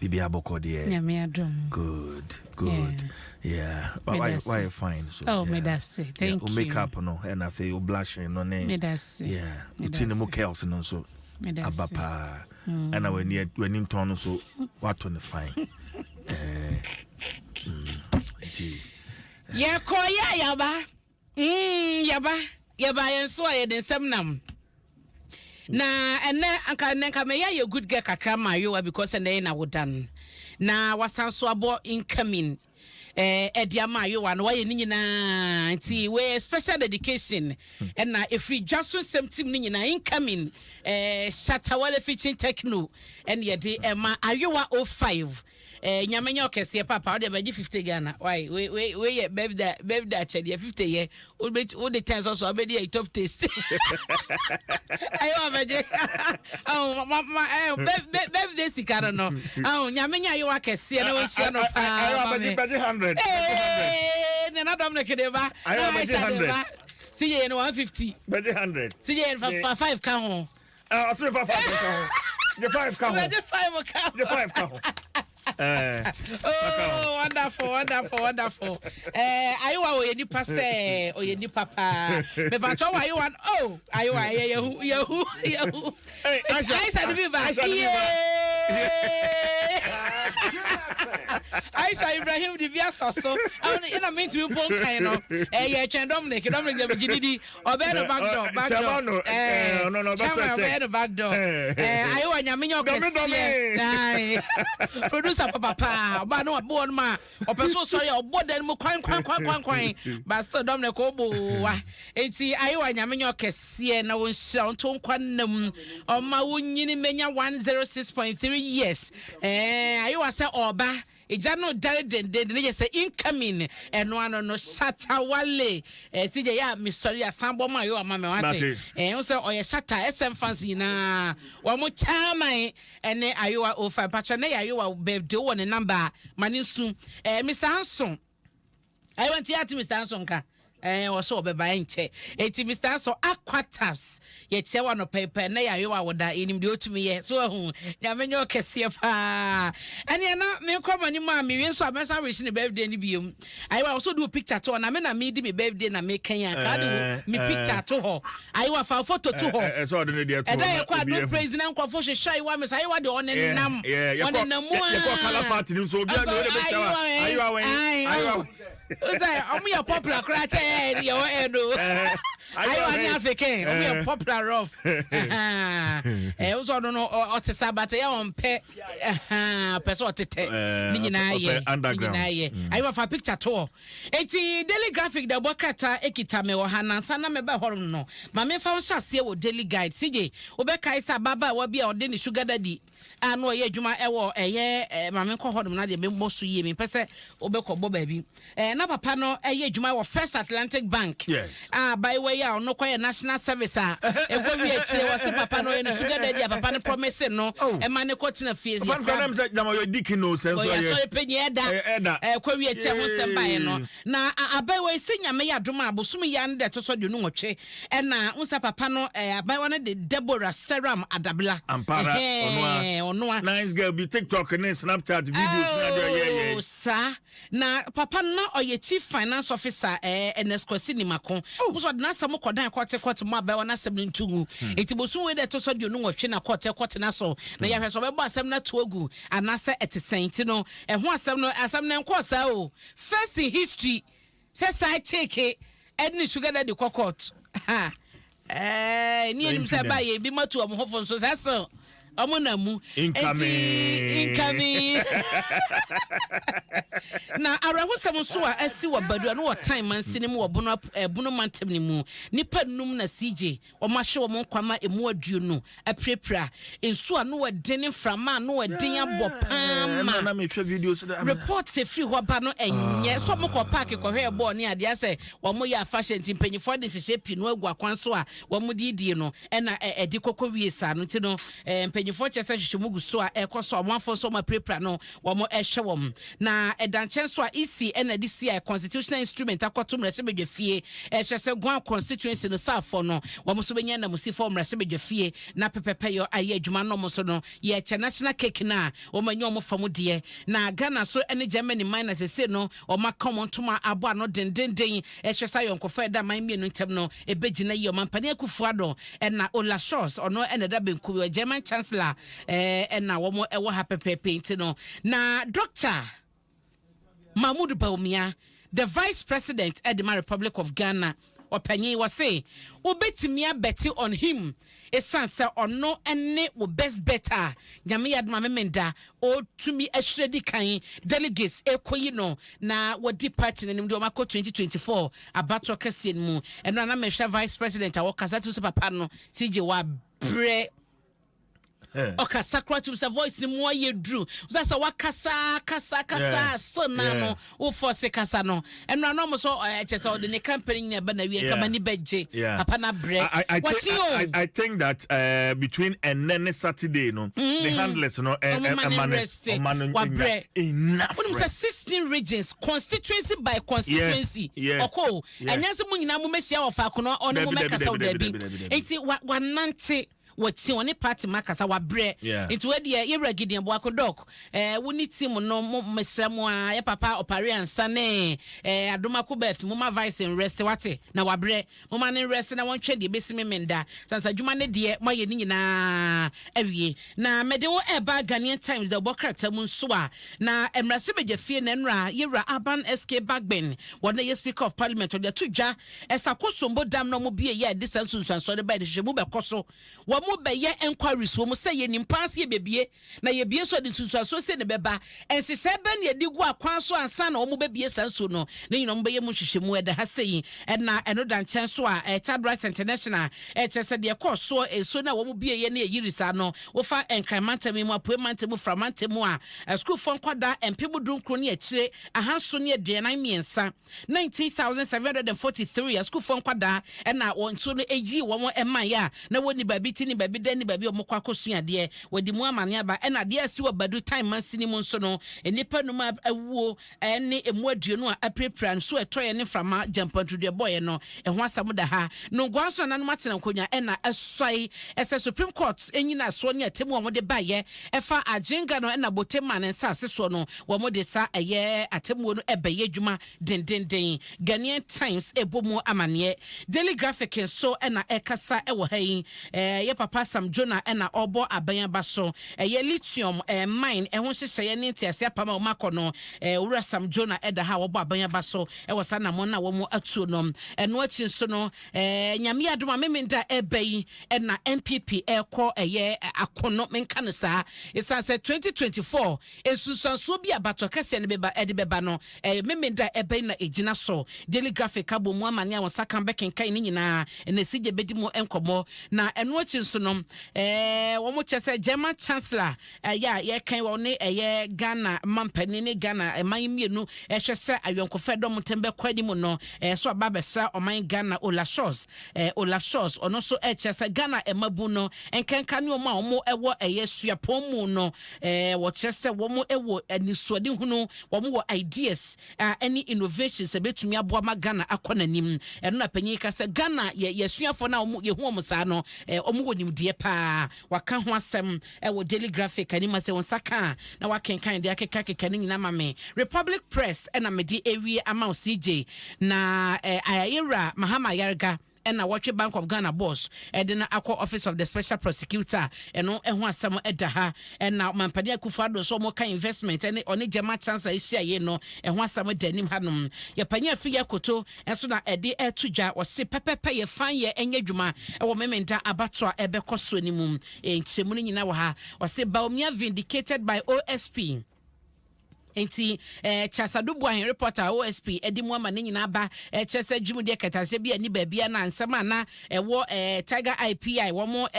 Bibi aboko de. Nyame Adom. Good. Yeah. Why you fine so? Oh, me that's it. Thank you. Makeup no and I feel blushing no name. Me that's it. Yeah. It's in the mokels no so. Me that's it. Abapa. And when in turn so what on the fine. Yeah, koya yaba. Yaba yenso aye den semnam. Na ene anka me ya good girl kakra ma yo because ene na wodan. Na wasanso abo incoming ediama yo wan waye ni nyina nti we special dedication and na if we Dwaso Nsem team ni nyina incoming Shatawale featuring techno and ye de ma ayowa 05 nyamenya okese papa o de beji 50 Ghana why we birthday achede 50 ye o the times also obedi a top taste ayo beji birthday sikara no nyamenya ayowa kese na we share no pa ayo beji 100 na Adom ne kedeba ayo beji 100 CJ no 150 beji 100 CJ 5 kan ho so 5 kan ho the 5 kan ho the 5 kan the 5 kan ho oh, wonderful. Ayiwa oyeni pase, oyeni papa. Me bacho wa ayiwa oh, ayiwa yehu. Hey, Aisha Dibiba. Aisha Ibrahim Divia Soso. Ina mean to be ponkai no. Ye Dominic the Gididi obe back door. No, Chama the back door. Ayiwa nyaminyo kesi. Producer papa ba no bo ma opeso sorry oboden mu kwan ba still Dominic obo wa enti ayiwa nyamenyo kese na won hira onto nkwan nam o ma wonyini menya 106.3 years ayiwa se oba eja no dare den ne say incoming eno ano no Shatawale tije ya mi sorry asambo ma yo ama me wate o say oye Shata SM fans na wo mo chairman ene ayiwa 05 pacha na ayiwa birthday one number maninsu Mr. Hanson I want to Mr. Hanson ka so beba enche eti Mr. Hanson aquatas ye che wa no paper na ya yewa woda enim de otumi ye so hu nyamenyo kese fa ene na me komani ma me wi so amesa wish ne birthday ni biom ayiwa so do picture to na me na me di me birthday na me kan ya ka de me picture to ho ayiwa fa photo to ho so de ne de to e da ye kwa do praise na nkofo hwehwai wa me ayiwa de onenam onenam ye ko kala party ni so obi na de be shawa ayiwa say omo popular crash your edo ayo ni African omo popular rough so no otisa but ya on pe person otete ni nyina ye ayo fa picture to enti daily graphic da bokata ekita me wo hanansa na me ba horom no ma me fa won hyase wo daily guide CJ obeka isa baba wa bia ode ni sugar daddy ano ye adwuma ewo ma me kɔ hodom na de me moso yie me pese obekɔbɔ baabi na papa no ye adwuma wo First Atlantic Bank by way ya no kɔ national service egwo wi akire wo se papa no ye no sugar daddy papa no promise no e ma ne kɔtena fie papa no dem se jama yo dick no sense ye so penye eda kɔ wi akire ho se bae no na abai we se nyame ya adwuma abosum ya ne de to so de no nwotwe na unsa papa no abai wo ne de Deborah Seram Adabla ampara onwa nice girl be TikTok and Snapchat videos sa na papa na oye chief finance officer Enescosi Nimako so de na sam kodan kote mo abai wona asem ntugu etibosu we de to so de no nwotwe na kote na so na ya hweso bebo asem na to agu anase etesenti no ho asem na nkosa o first in history say side take edni sugar daddy court ha ni enim say ba ye bi matu am hofo so say Omunamu incoming na arahusem so a asi wo badua no wo time man sini mu wo bunu mantem ni mu nipa num na CJ o ma hwe wo mo kwama emu aduo no aprepra ensu a no wo deni frama no wo den abopama na me twa videos report se free ho ba no enye so mo ko park ko hwe ball ni ade ase wo mo ya fashion timpanyifo de hyehyɛ pi no agu akwan so a wo mo didi no na edi kokɔ wie sa no ti no mpanyifo chese hwehwemu so a ekoso omanfo so ma prepare no wo mo ehwe na edanchen so a isi na di si a constitutional instrument akoto mrese bedwafie ehwese gwan constituency no safo no wo mo so benya na musifo mrese bedwafie na pepepe yo aye adwuma no mo so no ye che national cake na wo manyo mo fam de na Ghana so ene Germany minus se no o makon ntoma abo ano dendenden ehwese ayonkofa da man mienu ntem no ebegina yi o mampane akufuado na Ola Shores ono ene da benku German chancellor na wo mo ewo ha pepepe nti no na Dr. Mahmoud Bawumia, the Vice President at the Republic of Ghana, Opanyi was say, Obetimia betting on him, a sansa or no any will best better. Yamiad Mamenda, or to me a shreddy kind delegates, Ekoino, na what departing in Domako 2024, about Cassian Mu, and Anamesha Vice President, our Casatu Papano, CJ Wabre. Okay, sakra to sa voice ni mo ye drew. That's a kasa so na no wo force kasa no. And no mo so chese o de ne company na ba na wie kama ni beje. Papa na bre. I think that between and then Saturday no the handlers no enough. When say 16 regions constituency by constituency. Okay. Anyanse mo nyina mo mesia of akono ono mo mekasa o da bi. Enti wanante wati one party makasa wa bre into we de ye regidien bo akodok woni team no mesramo a ye papa opare ansa ne Adom akobeth mama vice and rest wate na wa bre mama ne rest na won twa de besime menda sansa dwuma ne de moye ni nyina awie na mede wo eba Ghanaian Times the bokrata mu so a na emrase begefie na nra yewra Aban SK Bagben wona ye speaker of parliament o de tudwa esakosombo dam no mo bie ye de sansunsanso de ba de hwemu bekoso mo be ye enquiries wo mo say ye nimpanse ye bebie na ye bie so de tunsuaso se ne beba ensese be ne di gu akwan so ansa na wo mo bebie sanso no ne nyino mo be ye mo hwehwemu eda ha sei na eno dan chen so a Child Rights International chese de koso so na wo mo bie ye na yirisa no wo fa enkremantami mu apuemantami framantami a school fon kwada empemu dunkro ne akire ahanso ne aduanan miensa 19,743 school fon kwada na wonto no eji wo mo emaya na woni babiti ni babi dani babi omokwa kosua de wadi mu amane aba na de asi wabadu time mansini mu nso no enipa no ma awuo ene emu aduonu a aprepran so etoye ne frama jampantru de boy no eho asam da ha no gwanso na no matena konya na asoi ese Supreme Court enyina so ne atemu wo de baye efa ajenga no na botema ne nsase so no wo de sa eye atemu no ebeye dwuma dendenden Ghanaian Times ebomu amane Daily Graphic so na ekasa ewo hayi ye papa Sam Jonah na obo aban ba so ye lithium mine ho hyehye ne ntiase apama o makono owura Sam Jonah da ha obo aban ba so wosa na mo na wo mo atuo no eno achi so no nyame adom amemenda ebai na MPP ekọ ye akono menka ne saa isanse 2024 ensusanso bi abato kase ne beba ede beba no memenda ebai na ejina so Daily Graphic abo mu amane a wosa kan bekenkan ni nyina na sije bedi mu enkomo na eno achi so no wo mo chese German chancellor ye kan wo ne Ghana mampani ne Ghana man mienu hwese ayonkofa dom tembe kwadi mu no so ababesa oman Ghana Ola Shores ono so chese Ghana emabu no enkanka ne o mo ewo suapon mu no wo chese wo mo ewo anisode hunu wo mo ideas any innovations ebetumi aboa ma Ghana akonanim eno na panyi ka se Ghana ye suafo na ye hu mo sa no omo nimdie pa waka ho asem wo Daily Graphic ani ma se won saka na wakenkan de akeka ni nyina mame Republic Press na medi ewie ama CJ na ayira Mahama Yarga and na watch Bank of Ghana boss then akọ Office of the Special Prosecutor eno eho asem edaha and na mampade akufado so mo kan investment and oni German chancellor isia ye no eho asem danim hanom ye panya afi yakoto enso na ede etudwa wose pepepe ye fan ye enye dwuma e wo mementa abato a ebekoso ni mum enchemu nyina wa ha wose Bawumia vindicated by OSP enti Chasadu Boy reporter OSP edimu ama ne nyina ba chese dwumde ketase bia ni babia na nsema na ewo Tiger IPI wo mo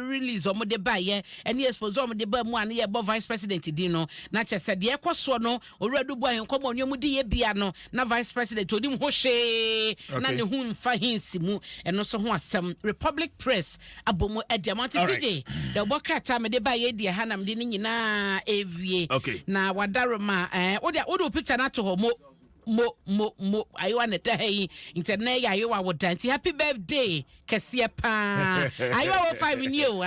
release o mo de ba ye ene expose o mo de ba mu an ye bo vice president di no na chese de ekoso no Owuradu Boy nkomo onemu di ye bia no na vice president odim ho hwe na ne hu mfa hinsimu eno so ho asem Republic Press abomu ediamante CJ de bokata me de ba ye di hanam de ni nyina ewie na wadaroma wo picture na to ho mo ayo na day internet ya yo wa dance happy birthday kese pa ayo 5 new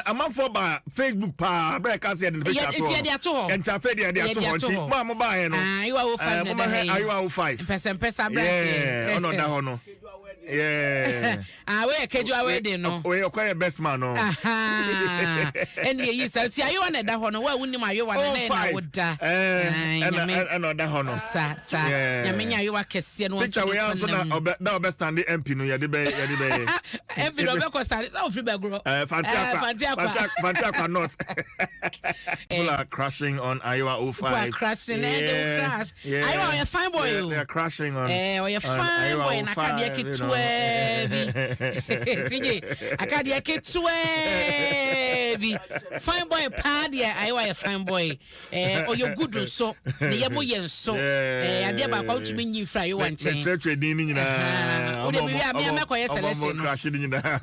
amam for ba Facebook pa break as ya de picture to enta fe de to ho mo ba he no ayo 5 na day ayo 5 pesa brand ono da ho no yeah we kejua we de no we okoye best man no eni yi sa ti ayo na da ho no wa wunim ayo wa na woda and da ho no sa nyamenya ayo wa kese no picture we answer na obstand MP no ya de be MP no be ko stand so free bagro Fantia North people are crashing on Iowa 05 people are crashing they crash Iowa you fine boy they are crashing on you fine boy na kadia kitwe CJ akadia kitwe fine boy pad ya Iowa you fine boy you good so ne yemo yenso ade ba kwa ntumi nyi fra you want trade ni nyina o de bi ya me ko yes selection crashing nyina